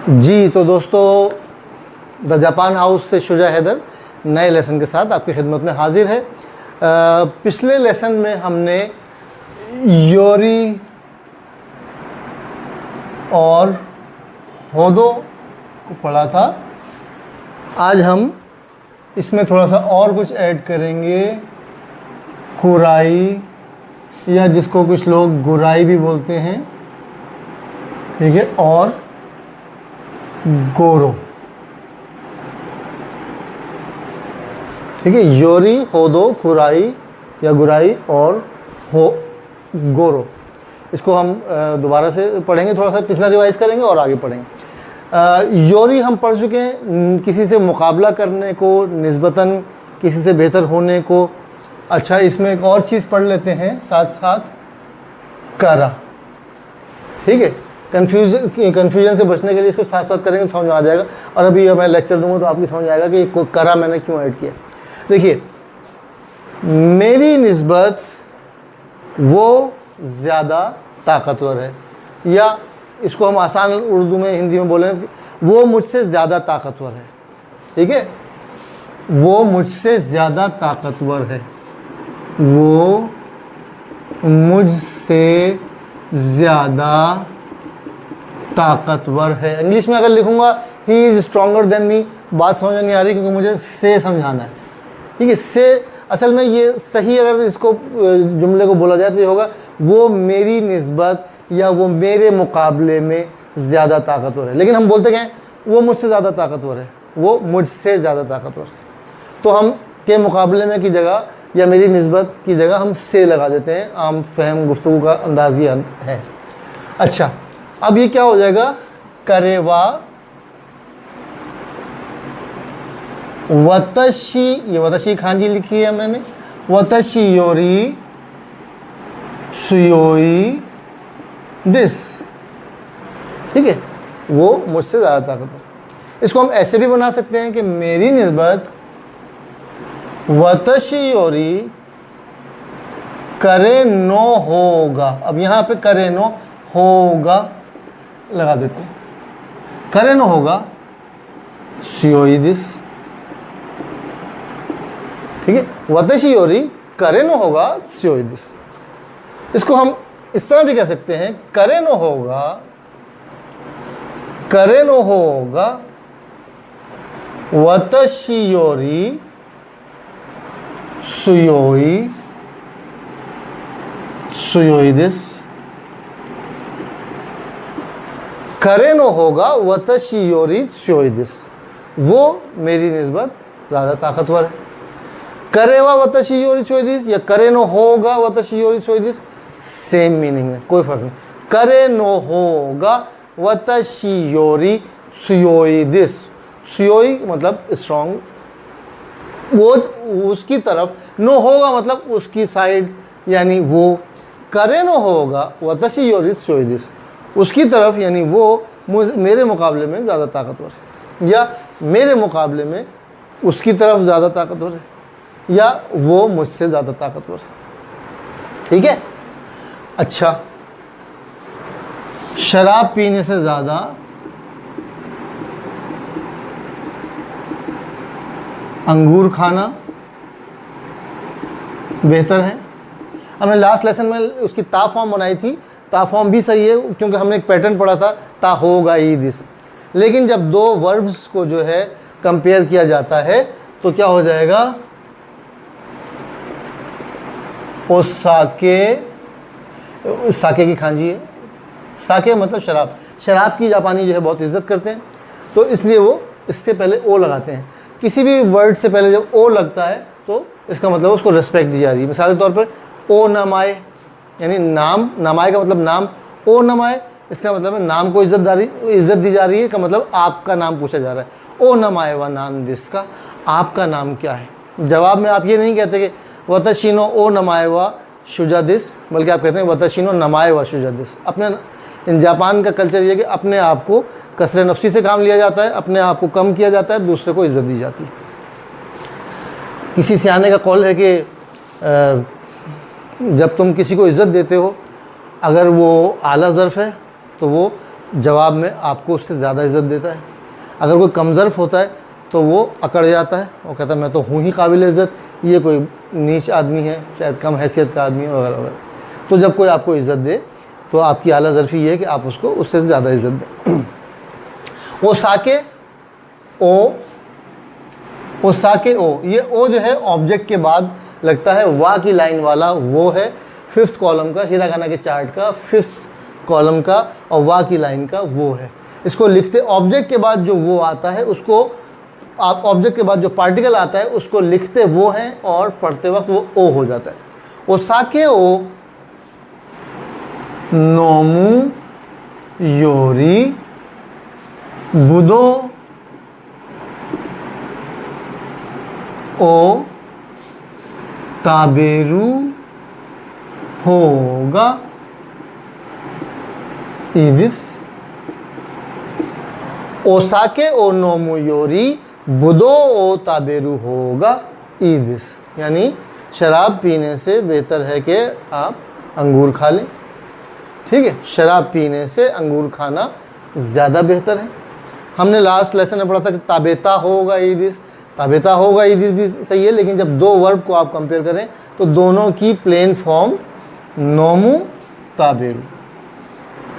जी तो दोस्तों, the Japan house से शुजा हैदर नए लेसन के साथ आपकी खिदमत में हाजिर है। पिछले लेसन में हमने योरी और होदो को पढ़ा था। आज हम इसमें थोड़ा सा और कुछ ऐड करेंगे, कुराई या जिसको कुछ लोग गुराई भी बोलते हैं, ठीक है, और गोरो, ठीक है। योरी, होदो, कुराई या गुराई और गोरो, इसको हम दोबारा से पढ़ेंगे, थोड़ा सा पिछला रिवाइज करेंगे और आगे पढ़ेंगे। योरी हम पढ़ चुके हैं, किसी से मुकाबला करने को, निस्बतन किसी से बेहतर होने को। अच्छा, इसमें एक और चीज़ पढ़ लेते हैं साथ साथ, करा, ठीक है। कन्फ्यूजन से बचने के लिए इसको साथ साथ करेंगे तो समझ में आ जाएगा। और अभी मैं लेक्चर दूंगा तो आपकी समझ में आएगा कि करा मैंने क्यों ऐड किया। देखिए, मेरी निस्बत वो ज़्यादा ताकतवर है, या इसको हम आसान उर्दू में, हिंदी में बोलें, वो मुझसे ज़्यादा ताकतवर है, ठीक है। वो मुझसे ज़्यादा ताकतवर है, वो मुझसे ज़्यादा ताकतवर है। इंग्लिश में अगर लिखूंगा he is stronger than me, बात समझ में नहीं आ रही क्योंकि मुझे से समझाना है, ठीक है। से असल में ये सही, अगर इसको जुमले को बोला जाए तो ये होगा, वो मेरी निस्बत या वो मेरे मुकाबले में ज़्यादा ताकतवर है। लेकिन हम बोलते क्या हैं, वो मुझसे ज़्यादा ताकतवर है, वो मुझसे ज़्यादा ताकतवर है। तो हम के मुकाबले में की जगह या मेरी निस्बत की जगह हम से लगा देते हैं। आम फहम गुफ्तगू का अंदाज़ ये है। अच्छा, अब ये क्या हो जाएगा, करेवा वतशी, ये वतशी खांजी लिखी है मैंने, वतशी योरी सुयोई दिस, ठीक है, वो मुझसे ज़्यादा ताकतवर। इसको हम ऐसे भी बना सकते हैं कि मेरी निस्बत वतशी योरी करे नो होगा। अब यहाँ पे करे नो होगा लगा देते हैं, करे नो होगा सुयोई दिस, ठीक है। वतशी योरी करे नो होगा सुयोई दिस। इसको हम इस तरह भी कह सकते हैं, करे नो होगा, करे नो होगा वतशी योरी सुयोई सुयोई दिस। करे नो होगा वतशी योरी सुयोई दिस, वो मेरी निस्बत ज़्यादा ताकतवर है। करेवा वतशी योरी सुयोई दिस या करे नो होगा वतशी योरी सुयोई दिस, सेम मीनिंग है, कोई फर्क नहीं। करे नो होगा वतशी योरी सुयोई दिस, सुयोई मतलब स्ट्रॉन्ग, वो उसकी तरफ, नो होगा मतलब उसकी साइड, यानी वो। करे नो होगा वतशी योरी सुयोई दिस, उसकी तरफ, यानी वो मेरे मुकाबले में ज़्यादा ताकतवर है, या मेरे मुकाबले में उसकी तरफ ज़्यादा ताकतवर है, या वो मुझसे ज़्यादा ताकतवर है, ठीक है। अच्छा, शराब पीने से ज़्यादा अंगूर खाना बेहतर है। हमने लास्ट लेसन में उसकी ता फॉर्म बनाई थी, ता फॉर्म भी सही है क्योंकि हमने एक पैटर्न पढ़ा था, ता होगा ई दिस। लेकिन जब दो वर्ब्स को जो है कंपेयर किया जाता है तो क्या हो जाएगा, ओ साके, साके की खांजी है, साके मतलब शराब, शराब की जापानी जो है बहुत इज्जत करते हैं, तो इसलिए वो इसके पहले ओ लगाते हैं। किसी भी वर्ड से पहले जब ओ लगता है तो इसका मतलब उसको रिस्पेक्ट दी जा रही है। मिसाल के तौर पर ओ नमाए, यानी नाम, नमाए का मतलब नाम, ओ नमाए इसका मतलब है नाम को इज्जत दी जा रही है, का मतलब आपका नाम पूछा जा रहा है। ओ नमाए व नाम दिस का, आपका नाम क्या है। जवाब में आप ये नहीं कहते कि वतशिनो ओ नमाए व शुजा दिस, बल्कि आप कहते हैं वतशिनो नमाए व शुजा दिस। अपने जापान का कल्चर ये है कि अपने आप को कसरे नफ्सी से काम लिया जाता है, अपने आप को कम किया जाता है, दूसरे को इज्जत दी जाती है। किसी सियाने का कौल है कि जब तुम किसी को इज्जत देते हो, अगर वो आला ज़र्फ़ है तो वो जवाब में आपको उससे ज़्यादा इज़्ज़त देता है। अगर कोई कमज़र्फ होता है तो वो अकड़ जाता है, वो कहता है मैं तो हूँ ही काबिल इज़्ज़त, ये कोई नीच आदमी है, शायद कम हैसियत का आदमी है वगैरह वगैरह। तो जब कोई आपको इज़्ज़त दे तो आपकी आला ज़र्फ़ी ये है कि आप उसको उससे ज़्यादा इज़्ज़त दें। ओ साके ओ, ये ओ जो है ऑब्जेक्ट के बाद लगता है, वा की लाइन वाला वो है 5th कॉलम का, हिरागाना के चार्ट का 5th कॉलम का, और वा की लाइन का वो है। इसको लिखते ऑब्जेक्ट के बाद जो वो आता है उसको आप, ऑब्जेक्ट के बाद जो पार्टिकल आता है उसको लिखते वो हैं और पढ़ते वक्त वो ओ हो जाता है। ओ साके ओ नोमू योरी बुदो ओ ताबेरू होगा ईदिस। ओसाके ओ नोमू योरी बुदो ओ ताबेरू होगा ईदिस, यानी शराब पीने से बेहतर है कि आप अंगूर खा लें। ठीक है, शराब पीने से अंगूर खाना ज़्यादा बेहतर है। हमने लास्ट लेसन में पढ़ा था कि ताबेता होगा ईदिस, ताबेता होगा ईदिस भी सही है, लेकिन जब दो वर्ब को आप कंपेयर करें तो दोनों की प्लेन फॉर्म नोमू ताबेरू,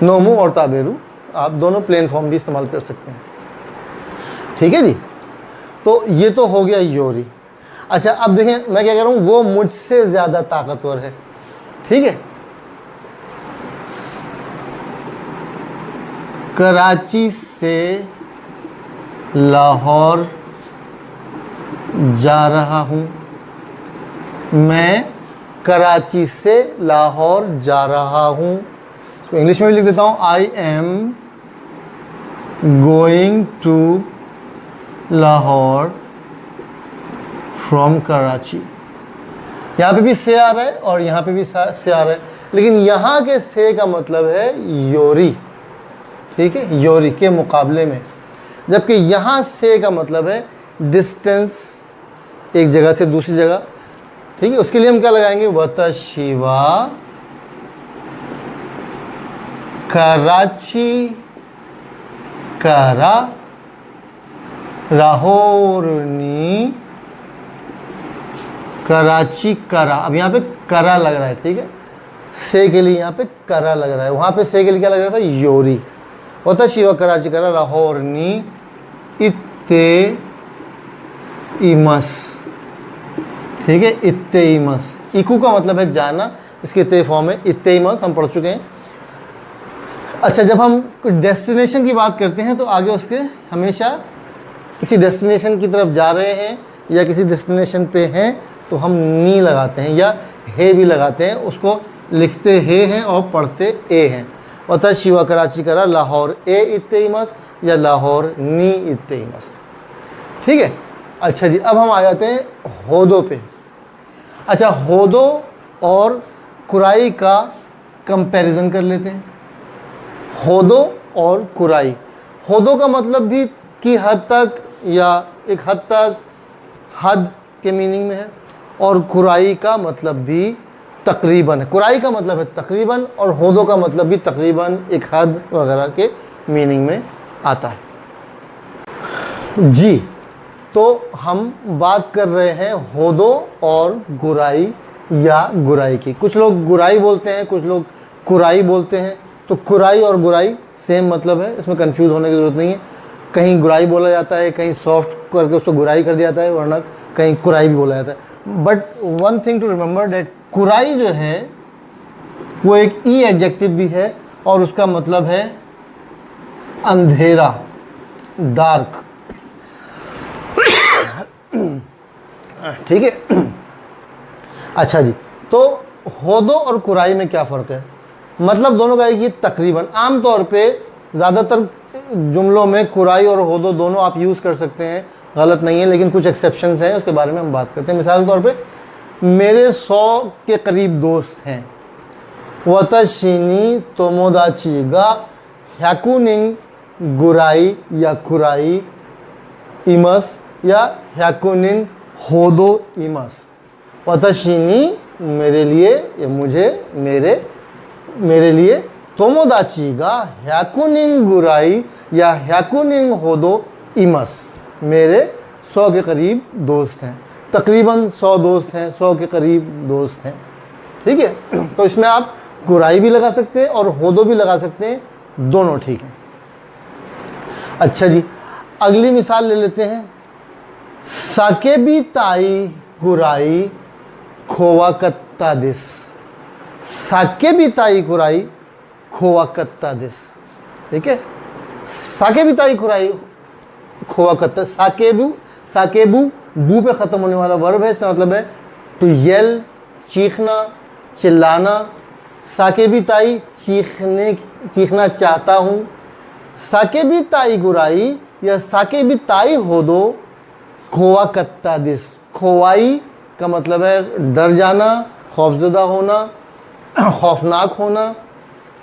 नोमू और ताबेरू आप दोनों प्लेन फॉर्म भी इस्तेमाल कर सकते हैं। ठीक है जी, तो ये तो हो गया योरी। अच्छा अब देखें मैं क्या कह रहा हूँ, वो मुझसे ज़्यादा ताकतवर है। ठीक है, कराची से लाहौर जा रहा हूँ, मैं कराची से लाहौर जा रहा हूँ। इसको इंग्लिश में भी लिख देता हूँ, I am going to Lahore from Karachi. यहाँ पे भी से आ रहा है और यहाँ पे भी से आ रहा है, लेकिन यहाँ के से का मतलब है योरी। ठीक है, योरी के मुकाबले में, जबकि यहाँ से का मतलब है डिस्टेंस एक जगह से दूसरी जगह। ठीक है, उसके लिए हम क्या लगाएंगे, वतशिवा कराची करा राहोरनी कराची करा। अब यहाँ पे करा लग रहा है, ठीक है, से के लिए यहाँ पे करा लग रहा है, वहाँ पे से के लिए क्या लग रहा था, योरी। वतशिवा कराची करा राहोरनी इत्ते इमस। ठीक है, इत्ते इमस, इकू का मतलब है जाना, इसके ते फॉर्म है इत्ते इमस, हम पढ़ चुके हैं। अच्छा, जब हम डेस्टिनेशन की बात करते हैं तो आगे उसके हमेशा किसी डेस्टिनेशन की तरफ जा रहे हैं या किसी डेस्टिनेशन पे हैं तो हम नी लगाते हैं या हे भी लगाते हैं, उसको लिखते हे हैं और पढ़ते ए हैं। वतशिवा कराची करा लाहौर ए इत्ते इमस या लाहौर नी इत्ते इमस। ठीक है, अच्छा जी, अब हम आ जाते हैं होदो पे। अच्छा, होदो और कुराई का कंपैरिजन कर लेते हैं। होदो और कुराई, होदो का मतलब भी की हद तक या एक हद तक हद के मीनिंग में है, और कुराई का मतलब भी तकरीबन है। कुराई का मतलब है तकरीबन और होदो का मतलब भी तकरीबन एक हद वगैरह के मीनिंग में आता है जी। तो हम बात कर रहे हैं होदो और गुराई या गुराई की। कुछ लोग गुराई बोलते हैं, कुछ लोग कुराई बोलते हैं। तो कुराई और गुराई सेम मतलब है, इसमें कंफ्यूज होने की ज़रूरत नहीं है। कहीं गुराई बोला जाता है, कहीं सॉफ्ट करके उसको गुराई कर दिया जाता है, वरना कहीं कुराई भी बोला जाता है। But one thing to remember that कुराई जो है वो एक ई एडजेक्टिव भी है और उसका मतलब है अंधेरा, डार्क। ठीक है, अच्छा जी, तो होदो और कुराई में क्या फ़र्क है? मतलब दोनों का ये तकरीबन, आम तौर पे ज़्यादातर जुमलों में कुराई और होदो दोनों आप यूज़ कर सकते हैं, गलत नहीं है, लेकिन कुछ एक्सेप्शंस हैं, उसके बारे में हम बात करते हैं। मिसाल के तौर पे मेरे 100 के करीब दोस्त हैं। वतशिनी तोमोदाची गा ह्याकुनिंग गुराई या कुराई इमस या ह्याकुनिन होदो इमस। वतशिनी मेरे लिए या मुझे, मेरे लिए तोमोदाची गा ह्याकुनिंग गुराई या ह्याकुनिंग होदो इमस, मेरे 100 के करीब दोस्त हैं, तकरीबन 100 दोस्त हैं, 100 के करीब दोस्त हैं। ठीक है, तो इसमें आप गुराई भी लगा सकते हैं और होदो भी लगा सकते हैं, दोनों ठीक है। अच्छा जी, अगली मिसाल ले लेते हैं। साकेबी ताई गुराई खोवा कत्ता दिस, साकेबी ताई गुराई खोवा कत्ता दिस। ठीक है, साकेबी ताई गुराई खोवा कत्ता, साकेबू, साकेबू बू पे ख़त्म होने वाला वर्ब है, इसका मतलब है टू येल, चीखना, चिल्लाना। साकेबी ताई चीखना चाहता हूँ। साकेबी ताई गुराई या साकेबी ताई होदो खोवा कत्ता दिस, खोवाई का मतलब है डर जाना, खौफजदा होना, खौफनाक होना,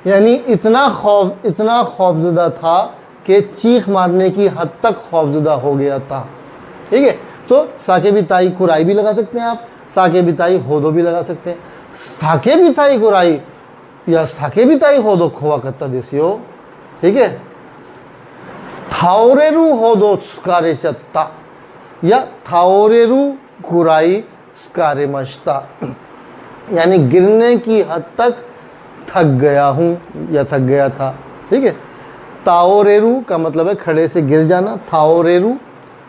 यानी इतना खौफजदा था कि चीख मारने की हद तक खौफजदा हो गया था। ठीक है, तो साकेबी ताई कुराई भी लगा सकते हैं आप, साकेबी ताई होदो भी लगा सकते हैं। साकेबी ताई कुराई या साकेबी ताई होदो खोवा कत्ता दिसियो। ठीक है, थाओरेरू होदो त्सुकारे चत्ता या थाओरेरू कुराई त्सुकारे मश्ता, यानी गिरने की हद तक थक गया हूँ या थक गया था। ठीक है, ताओरेरू का मतलब है खड़े से गिर जाना, थाओरेरू,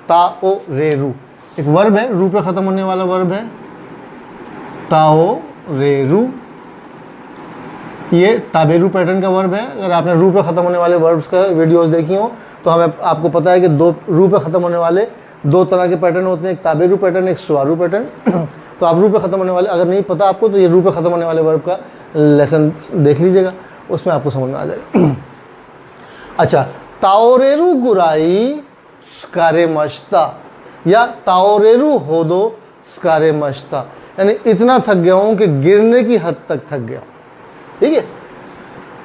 ताओरेरू एक वर्ब है, रू पे ख़त्म होने वाला वर्ब है, ताओरेरू। ये ताबेरू पैटर्न का वर्ब है। अगर आपने रू पे ख़त्म होने वाले वर्ब्स का वीडियोस देखी हो तो आपको पता है कि दो रू पे ख़त्म होने वाले दो तरह के पैटर्न होते हैं, एक ताबेरू पैटर्न, एक स्वारू पैटर्न। तो आप रू पे ख़त्म होने वाले, अगर नहीं पता आपको तो ये रू पे ख़त्म होने वाले वर्ब का लेसन देख लीजिएगा, उसमें आपको समझ में आ जाएगा। अच्छा, ताओरेरू गुराई स्कारे मश्ता या ताओरेरू होदो स्कारे मश्ता, यानी इतना थक गया हूँ कि गिरने की हद तक थक गया हूँ। ठीक है,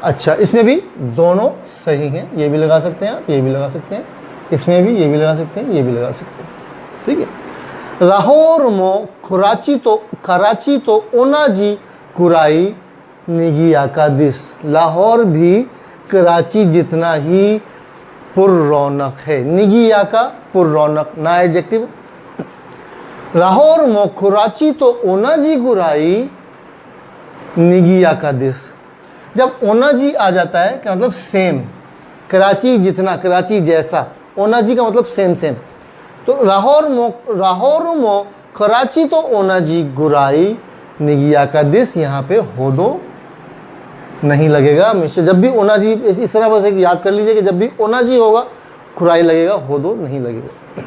अच्छा इसमें भी दोनों सही हैं, ये भी लगा सकते हैं आप, ये भी लगा सकते हैं, इसमें भी ये भी लगा सकते हैं, ये भी लगा सकते हैं। ठीक है, लाहौर मो कराची तो ओनाजी कुराई निगिया का दिस, लाहौर भी कराची जितना ही पुररौनक है। निगिया का पुररौनक ना एडजेक्टिव। लाहौर मो कराची तो ओनाजी कुराई निगिया का दिस, जब ओनाजी आ जाता है क्या मतलब सेम, कराची जितना, कराची जैसा, ओनाजी का मतलब सेम सेम। तो लाहौर मो कराची तो ओनाजी गुराई निगिया का दिस, यहाँ पे होदो नहीं लगेगा हमेशा। जब भी ओनाजी, इस तरह बस एक याद कर लीजिए कि जब भी ओनाजी होगा खुराई लगेगा, होदो नहीं लगेगा।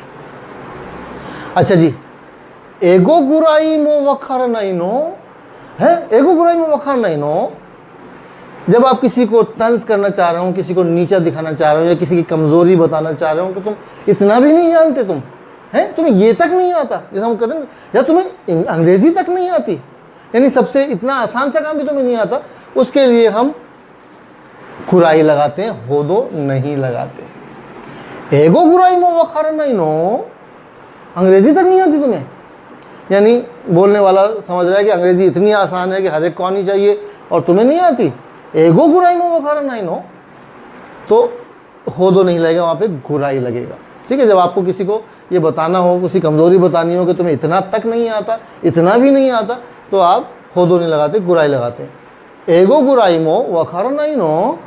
अच्छा जी, एगो गुराई मो वखर नहीं नो है, एगो गुराई मो वखर नहीं नो, जब आप किसी को तंज करना चाह रहे हो, किसी को नीचा दिखाना चाह रहे हो या किसी की कमज़ोरी बताना चाह रहे हो कि तुम इतना भी नहीं जानते, तुम हैं, तुम्हें ये तक नहीं आता, जैसा हम कहते हैं, या तुम्हें अंग्रेज़ी तक नहीं आती, यानी सबसे इतना आसान सा काम भी तुम्हें नहीं आता, उसके लिए हम खुराई लगाते हैं, होदो नहीं लगाते। एगो गुराई मो वखर नहीं नो, अंग्रेज़ी तक नहीं आती तुम्हें, यानी बोलने वाला समझ रहा है कि अंग्रेज़ी इतनी आसान है कि हर एक को आनी चाहिए और तुम्हें नहीं आती। एगो गुराई में वखारा नहीं नो, तो होदो नहीं लगेगा, वहाँ पे गुराई लगेगा। ठीक है, जब आपको किसी को ये बताना हो, किसी कमज़ोरी बतानी हो कि तुम्हें इतना तक नहीं आता, इतना भी नहीं आता, तो आप होदो नहीं लगाते, गुराई लगाते। एगो गुराई मो वखारा नहीं नो,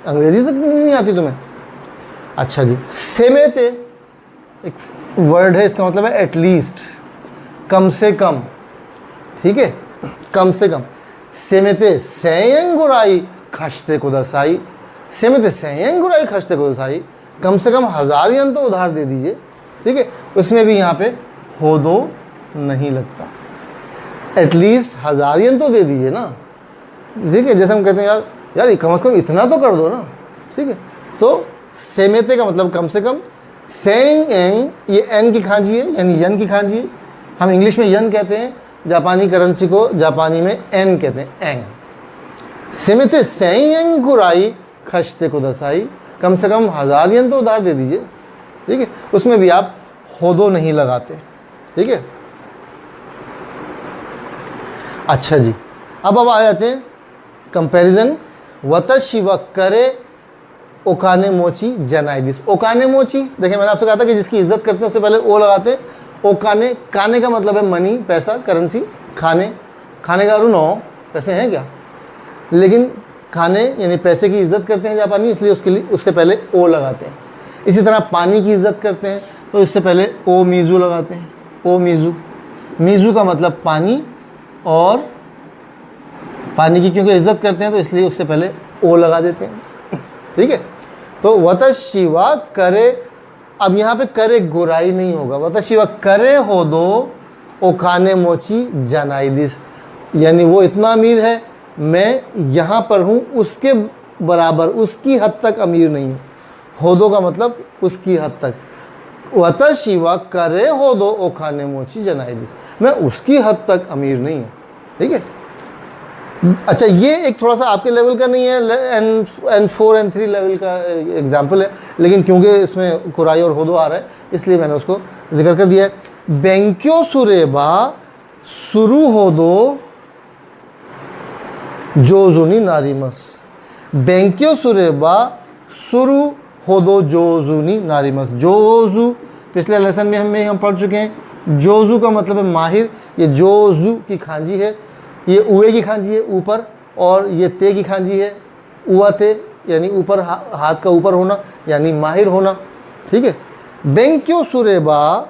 अंग्रेज़ी तक नहीं आती तुम्हें। अच्छा जी, सेमेते एक वर्ड है, इसका मतलब है एटलीस्ट, कम से कम। ठीक है, कम से कम। सेमेते सेयंग गुराई खश्ते को दसाई, सेमेते सेयंग गुराई खश्ते को दसाई, कम से कम 1000 यन तो उधार दे दीजिए। ठीक है, उसमें भी यहाँ पे होदो नहीं लगता, एटलीस्ट 1000 यन तो दे दीजिए ना। ठीक है, जैसे हम कहते हैं यार कम से कम इतना तो कर दो ना। ठीक है, तो सेमेते का मतलब कम से कम, सेइंग एंग, ये एन की खांजी है, यानी यन की खांजी है। हम इंग्लिश में यन कहते हैं, जापानी करेंसी को जापानी में एन कहते हैं, एंग। सेमेते सेइंग गुराई खश्ते को दसाई, कम से कम 1000 यन तो उधार दे दीजिए। ठीक है, उसमें भी आप होदो नहीं लगाते। ठीक है, अच्छा जी, अब आ जाते हैं कंपैरिजन वतशी व करे ओकाने मोची जनाइदिस। ओकाने मोची, देखिए मैंने आपसे कहा था कि जिसकी इज्जत करते हैं उससे पहले ओ लगाते हैं। ओकाने, काने का मतलब है मनी, पैसा, करेंसी। खाने, खाने का नो पैसे हैं क्या, लेकिन खाने यानी पैसे की इज्जत करते हैं जापानी, इसलिए उसके लिए उससे पहले ओ लगाते हैं। इसी तरह पानी की इज्जत करते हैं तो इससे पहले ओ मीज़ू लगाते हैं। ओ मीज़ू, मीज़ू का मतलब पानी, और पानी की क्योंकि इज्जत करते हैं तो इसलिए उससे पहले ओ लगा देते हैं। ठीक है, तो वतशी व करे, अब यहाँ पे करे गुराई नहीं होगा, वतशी व करे हो दो ओकाने मोची जनाइदिस, यानी वो इतना अमीर है, मैं यहाँ पर हूँ उसके बराबर, उसकी हद तक अमीर नहीं हूँ। होदो का मतलब उसकी हद तक। वतशी व करे होदो ओकाने मोची जनाइदिस, मैं उसकी हद तक अमीर नहीं हूँ। ठीक है, अच्छा ये एक थोड़ा सा आपके लेवल का नहीं है, N4 N3 लेवल का एग्जाम्पल है, लेकिन क्योंकि इसमें कुराई और होदो आ रहा है इसलिए मैंने उसको जिक्र कर दिया है। बेंक्यो सुरेबा सुरु होदो जोजुनी नारीमस। बेंक्यो सुरेबा सुरु होदो जोजुनी नारीमस। जोजू पिछले लेसन में हम पढ़ चुके हैं। जोजू का मतलब है माहिर, ये जोजू की खांजी है, ये उए की खांजी है ऊपर, और ये ते की खांजी है उआ ते, यानी ऊपर हाथ का ऊपर होना यानी माहिर होना। ठीक है, बेंक्यो सुरेबा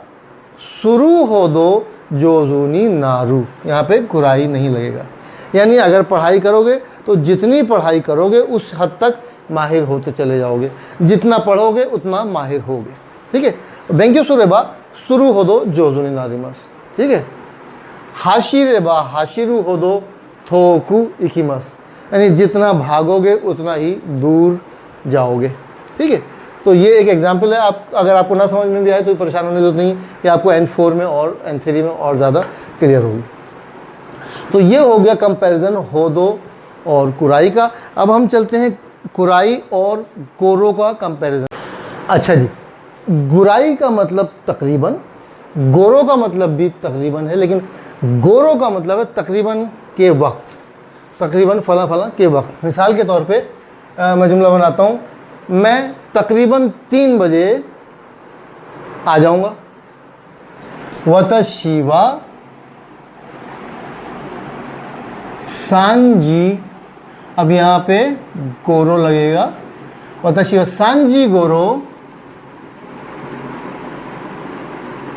सुरु होदो जोजुनी नारू, यहाँ पे कुराई नहीं लगेगा, यानी अगर पढ़ाई करोगे तो जितनी पढ़ाई करोगे उस हद तक माहिर होते चले जाओगे, जितना पढ़ोगे उतना माहिर होगे। ठीक है, बेंक्यो सुरेबा सुरु होदो जोजुनी नारीमस। ठीक है, हाशिरेबा हाशिरु होदो थोकु इकिमस, यानी जितना भागोगे उतना ही दूर जाओगे। ठीक है, तो ये एक एग्जाम्पल है। आप अगर आपको ना समझ में भी आए तो परेशान होने की जरूरत नहीं कि आपको N4 में और N3 में और ज़्यादा क्लियर होगी। तो ये हो गया कंपैरिजन होदो और कुराई का। अब हम चलते हैं कुराई और गोरो का कंपैरिजन। अच्छा जी, गुराई का मतलब तकरीबन, गोरो का मतलब भी तकरीबन है, लेकिन गोरो का मतलब है तकरीबन के वक्त, तकरीबन फला फला के वक्त। मिसाल के तौर पे मैं जुमला बनाता हूँ, मैं तकरीबन 3 बजे आ जाऊँगा। वतशी व सांजी, अब यहाँ पे गोरो लगेगा। वतशी व सांजी गोरो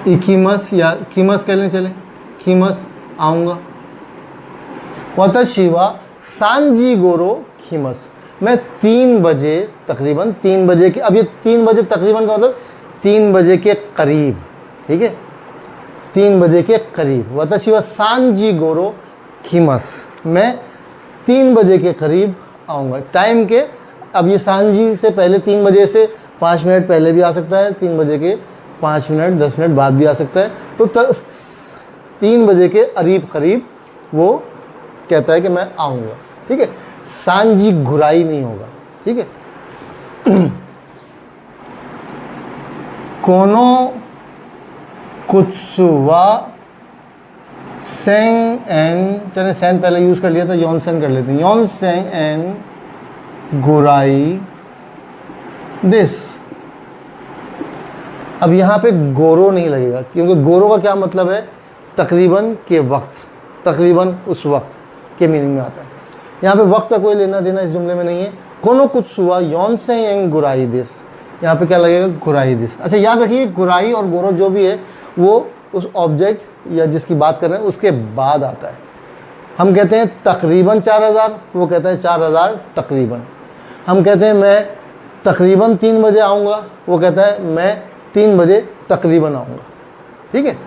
इकिमस, या खीमस कह लें, चले खीमस आऊँगा। वतशी व सांजी गोरो खीमस, मैं 3 बजे तकरीबन, 3 बजे के, अब ये 3 बजे तकरीबन का मतलब 3 बजे के करीब। ठीक है, 3 बजे के करीब। वतशी व सांजी गोरो खीमस, मैं 3 बजे के करीब आऊँगा। टाइम के, अब ये सांजी से पहले 3 बजे से 5 मिनट पहले भी आ सकता है, 3 बजे के 5 मिनट 10 मिनट बाद भी आ सकता है। तो 3 बजे के करीब वो कहता है कि मैं आऊँगा। ठीक है, सांजी घुराई नहीं होगा। ठीक है, कोनो कुत्सुवा सेंग एन, चले सेन पहले यूज़ कर लिया था, योन सेन कर लेते हैं। योन सेंग एन गुराई दिस, अब यहाँ पे गोरो नहीं लगेगा, क्योंकि गोरो का क्या मतलब है, तकरीबन के वक्त, तकरीबन उस वक्त के मीनिंग में आता है। यहाँ पे वक्त का कोई लेना देना इस जुमले में नहीं है। कोनो कुछ हुआ योन से एंग गुराई दिस, यहाँ पे क्या लगेगा, गुराई दिस। अच्छा याद रखिए, गुराई और गोरो जो भी है वो उस ऑब्जेक्ट या जिसकी बात कर रहे हैं उसके बाद आता है। हम कहते हैं तकरीबन 4000, वो कहते हैं 4000 तकरीबन। हम कहते हैं मैं तकरीबन 3 बजे आऊँगा, वो कहता है मैं 3 बजे तकरीबन आऊँगा। ठीक है,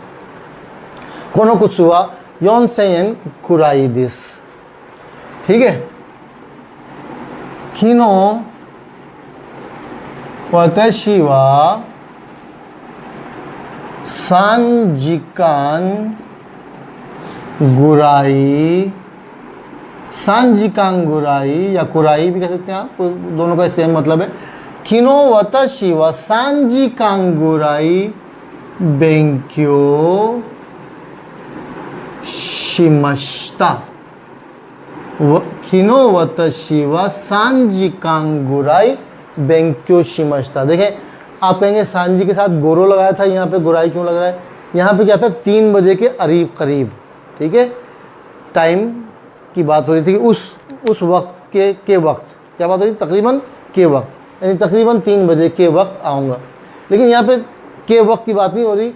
कोनो कुछ हुआ योन से एंग गुराई दिस। ठीक है, किनो वतशी व सांजिकान गुराई, सांजिकान गुराई या कुराई भी कह सकते हैं आप, दोनों का सेम मतलब है। किनो वतशी व सांजिकान गुराई बेंक्यो शिमश्ता, खिनो वतशी वा सांजी कांगुराई बेंक्यो शिमश्ता। देखें, आप कहेंगे सांजी के साथ गोरो लगाया था, यहाँ पे गुराई क्यों लग रहा है? यहाँ पे क्या था, 3 बजे के करीब, ठीक है, टाइम की बात हो रही थी कि उस वक्त के वक्त क्या बात हो रही, तकरीबन के वक्त, यानी तकरीबन 3 बजे के वक्त आऊँगा। लेकिन यहाँ पे के वक्त की बात नहीं हो रही।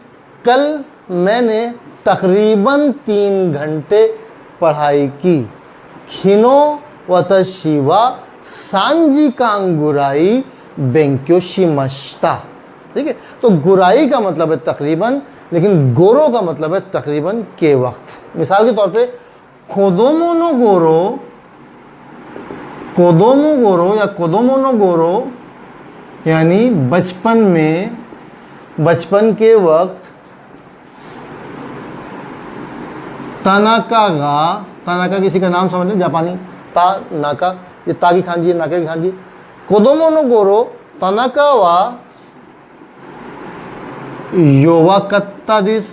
कल मैंने तकरीबन 3 घंटे पढ़ाई की। खिनो वतशी वा सांजी कांगुराई बेंक्यो शिमश्ता। ठीक है, तो गुराई का मतलब है तकरीबन, लेकिन गोरो का मतलब है तकरीबन के वक्त। मिसाल के तौर पे कोदोमो नो गोरो या कोदोमो नो गोरो यानी बचपन में, बचपन के वक्त। तानाका किसी का नाम समझ लो, जापानी नाका, ये ता की खांजी है, नाका की खांजी। कोदोमो नो गोरो तानाका वा योवाकत्ता दिस।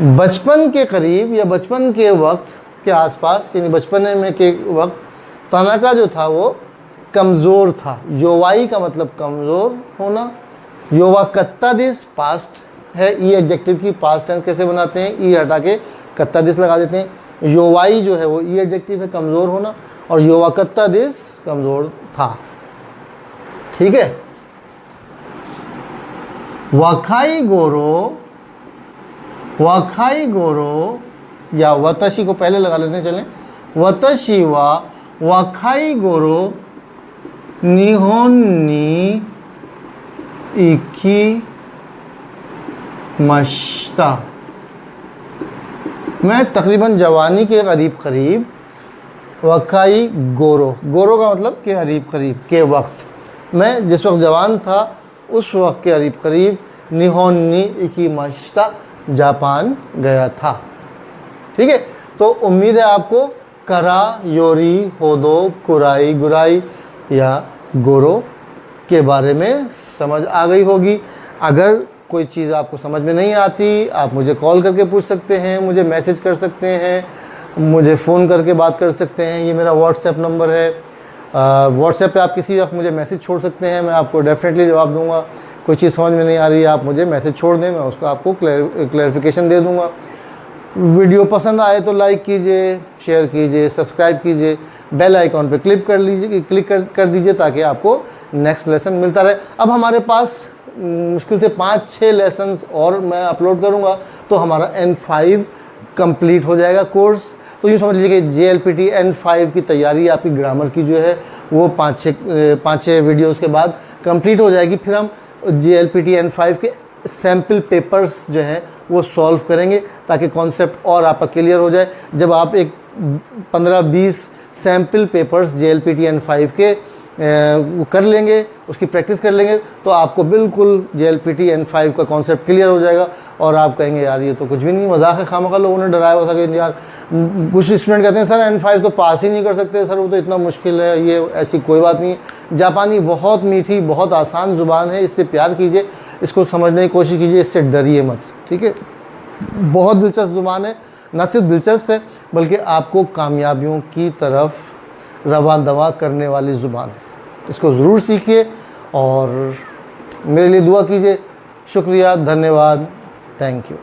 बचपन के करीब या बचपन के वक्त के आसपास, यानी बचपन में के वक्त तानाका जो था वो कमज़ोर था। योवाई का मतलब कमज़ोर होना। योवाकत्ता दिस पास्ट है, ई एडजेक्टिव की पास्ट टेंस कैसे बनाते हैं, ई हटा के कत्ता दिस लगा देते हैं। योवाई जो है वो ई एडजेक्टिव है, कमज़ोर होना, और योवाकत्ता दिस कमज़ोर था। ठीक है, वाखाई गोरो या वतशी को पहले लगा लेते हैं, चलें। वतशी वा वाखाई गोरो निहोन नी इकी मश्ता। मैं तकरीबन जवानी के करीब वाखाई गोरो का मतलब के करीब के वक्त, मैं जिस वक्त जवान था उस वक्त के करीब निहोन नी इकी मश्ता, जापान गया था। ठीक है, तो उम्मीद है आपको करा, योरी, होदो, कुराई, गुराई या गोरो के बारे में समझ आ गई होगी। अगर कोई चीज़ आपको समझ में नहीं आती, आप मुझे कॉल करके पूछ सकते हैं, मुझे मैसेज कर सकते हैं, मुझे फ़ोन करके बात कर सकते हैं। ये मेरा व्हाट्सएप नंबर है। व्हाट्सएप पे आप किसी वक्त मुझे मैसेज छोड़ सकते हैं, मैं आपको डेफिनेटली जवाब दूंगा। कोई चीज़ समझ में नहीं आ रही है, आप मुझे मैसेज छोड़ दें, मैं उसको आपको क्लैरिफिकेशन दे दूंगा। वीडियो पसंद आए तो लाइक कीजिए, शेयर कीजिए, सब्सक्राइब कीजिए, बेल आइकॉन पे क्लिक कर दीजिए ताकि आपको नेक्स्ट लेसन मिलता रहे। अब हमारे पास मुश्किल से 5-6 लेसन्स और मैं अपलोड करूँगा तो हमारा N5 कंप्लीट हो जाएगा कोर्स। तो यूँ समझ लीजिए कि JLPT N5 की तैयारी आपकी ग्रामर की जो है वो 5-6 वीडियोस के बाद कंप्लीट हो जाएगी। फिर हम JLPT N5 के सैम्पल पेपर्स जो हैं वो सॉल्व करेंगे ताकि कॉन्सेप्ट और आपका क्लियर हो जाए। जब आप एक 15-20 सैम्पल पेपर्स JLPT N5 के वो कर लेंगे, उसकी प्रैक्टिस कर लेंगे, तो आपको बिल्कुल JLPT N5 का कॉन्सेप्ट क्लियर हो जाएगा और आप कहेंगे यार ये तो कुछ भी नहीं, मजाक है, खामखा लोगों ने डराया हुआ था कि यार। कुछ स्टूडेंट कहते हैं सर N5 तो पास ही नहीं कर सकते सर, वो तो इतना मुश्किल है। ये ऐसी कोई बात नहीं है। जापानी बहुत मीठी, बहुत आसान ज़ुबान है, इससे प्यार कीजिए, इसको समझने की कोशिश कीजिए, इससे डरिए मत। ठीक है, बहुत दिलचस्प ज़ुबान है, न सिर्फ दिलचस्प है बल्कि आपको कामयाबियों की तरफ रवां दवा करने वाली ज़ुबान है। इसको ज़रूर सीखिए और मेरे लिए दुआ कीजिए। शुक्रिया, धन्यवाद, थैंक यू।